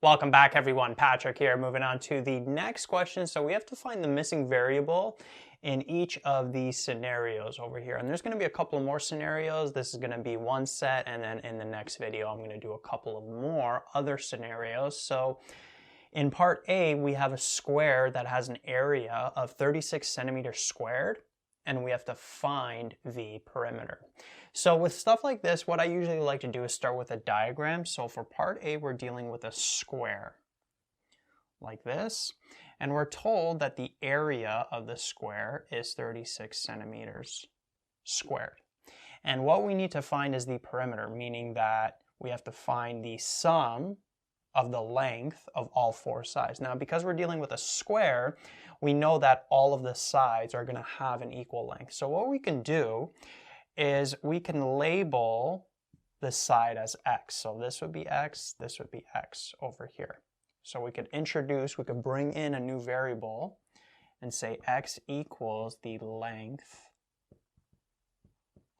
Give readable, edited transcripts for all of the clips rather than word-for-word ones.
Welcome back everyone, Patrick here, moving on to the next question. So we have to find the missing variable in each of these scenarios over here. And there's going to be a couple more scenarios. This is going to be one set, and then in the next video I'm going to do a couple of more other scenarios. So in part A, we have a square that has an area of 36 centimeters squared, and we have to find the perimeter. So with stuff like this, what I usually like to do is start with a diagram. So for part A, we're dealing with a square like this, and we're told that the area of the square is 36 centimeters squared. And what we need to find is the perimeter, meaning that we have to find the sum of the length of all four sides. Now, because we're dealing with a square, we know that all of the sides are going to have an equal length. So what we can do is we can label the side as x. So this would be x, this would be x over here. So we could bring in a new variable and say x equals the length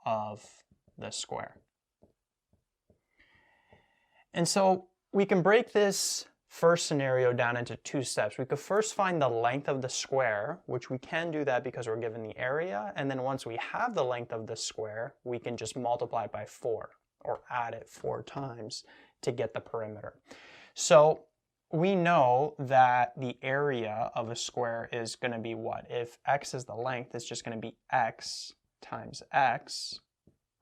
of the square. And so we can break this first scenario down into two steps. We could first find the length of the square, which we can do that because we're given the area. And then once we have the length of the square, we can just multiply by 4 or add it 4 times to get the perimeter. So we know that the area of a square is going to be what? If x is the length, it's just going to be x times x,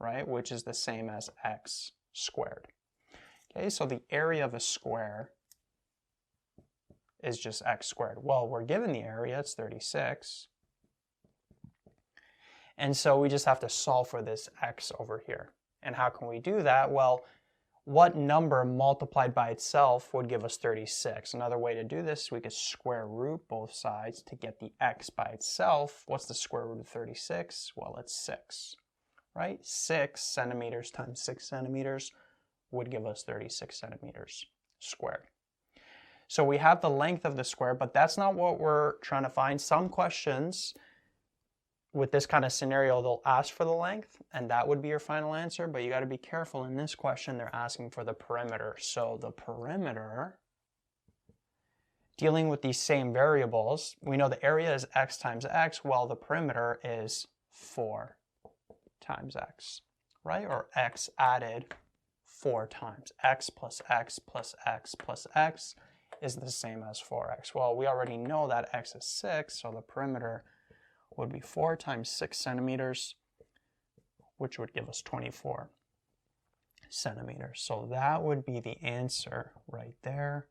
right? Which is the same as x squared. Okay, so the area of a square is just x squared. Well, we're given the area, it's 36. And so we just have to solve for this x over here. And how can we do that? Well, what number multiplied by itself would give us 36? Another way to do this, we could square root both sides to get the x by itself. What's the square root of 36? Well, it's 6, right? 6 centimeters times 6 centimeters would give us 36 centimeters squared. So we have the length of the square, but that's not what we're trying to find. Some questions with this kind of scenario, they'll ask for the length, and that would be your final answer, but you got to be careful. In this question, they're asking for the perimeter. So the perimeter, dealing with these same variables, we know the area is x times x, while the perimeter is 4 times x, right? Or x added 4 times. X plus x plus x plus x is the same as 4x. Well, we already know that x is 6, so the perimeter would be 4 times 6 centimeters, which would give us 24 centimeters. So that would be the answer right there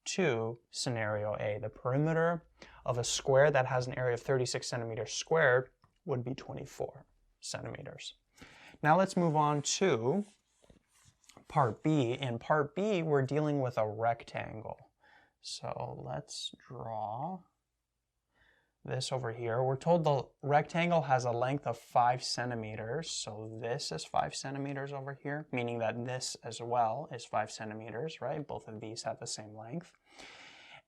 to scenario A. The perimeter of a square that has an area of 36 centimeters squared would be 24 centimeters. Now let's move on to part B. In part B, we're dealing with a rectangle. So let's draw this over here. We're told the rectangle has a length of 5 centimeters. So this is 5 centimeters over here, meaning that this as well is 5 centimeters, right? Both of these have the same length.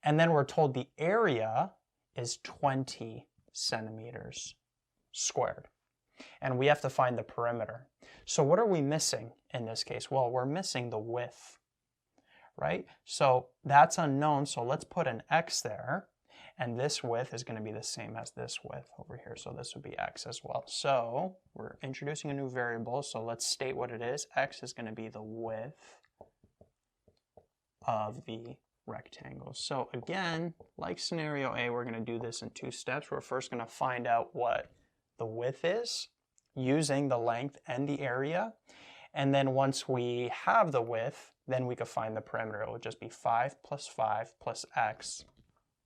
And then we're told the area is 20 centimeters squared. And we have to find the perimeter. So what are we missing in this case? Well, we're missing the width, right? So that's unknown, so let's put an x there, and this width is going to be the same as this width over here, so this would be x as well. So we're introducing a new variable, so let's state what it is. X is going to be the width of the rectangle. So again, like scenario A, we're going to do this in 2 steps. We're first going to find out what the width is using the length and the area, and then once we have the width, then we could find the perimeter. It would just be 5 plus x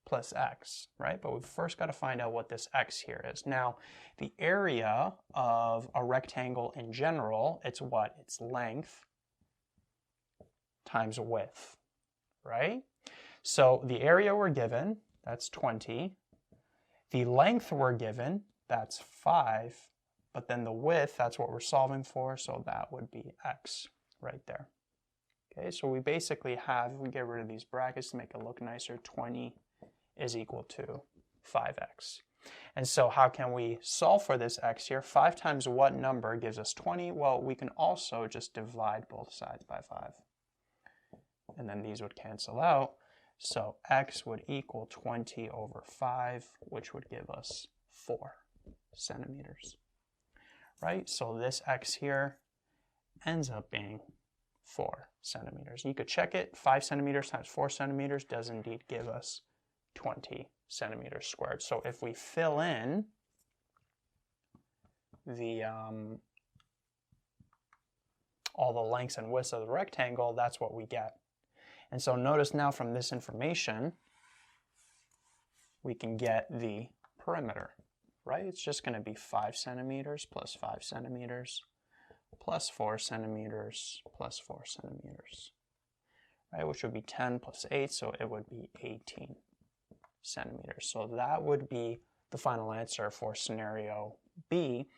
plus x, right? But we've first got to find out what this x here is. Now, the area of a rectangle in general, it's what? It's length times width, right? So the area we're given, that's 20. The length we're given, that's 5, but then the width, that's what we're solving for, so that would be x right there. Okay, so we basically have, if we get rid of these brackets to make it look nicer, 20 is equal to 5x. And so how can we solve for this x here? 5 times what number gives us 20? Well, we can also just divide both sides by 5. and then these would cancel out. So x would equal 20 over 5, which would give us 4 centimeters, right? So this x here ends up being 4 centimeters. You could check it. 5 centimeters times 4 centimeters does indeed give us 20 centimeters squared. So if we fill in the all the lengths and widths of the rectangle, that's what we get. And so notice now from this information, we can get the perimeter, right? It's just going to be 5 centimeters plus 5 centimeters plus 4 centimeters plus 4 centimeters, right? Which would be 10 plus 8, so it would be 18 centimeters. So that would be the final answer for scenario B.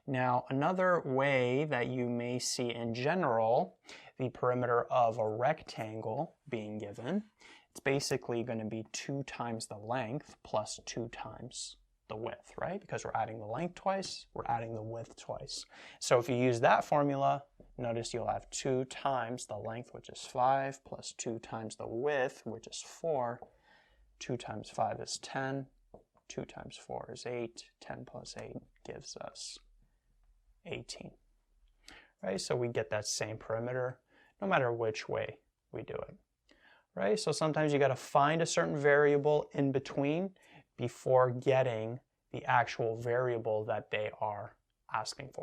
Now, another way that you may see in general the perimeter of a rectangle being given, it's basically going to be 2 times the length plus 2 times the width, right? Because we're adding the length twice, we're adding the width twice. So if you use that formula, notice you'll have 2 times the length, which is 5, plus 2 times the width, which is 4. 2 times 5 is 10. 2 times 4 is 8. 10 plus 8 gives us 18. Right? So we get that same perimeter no matter which way we do it. Right? So sometimes you got to find a certain variable in between before getting the actual variable that they are asking for.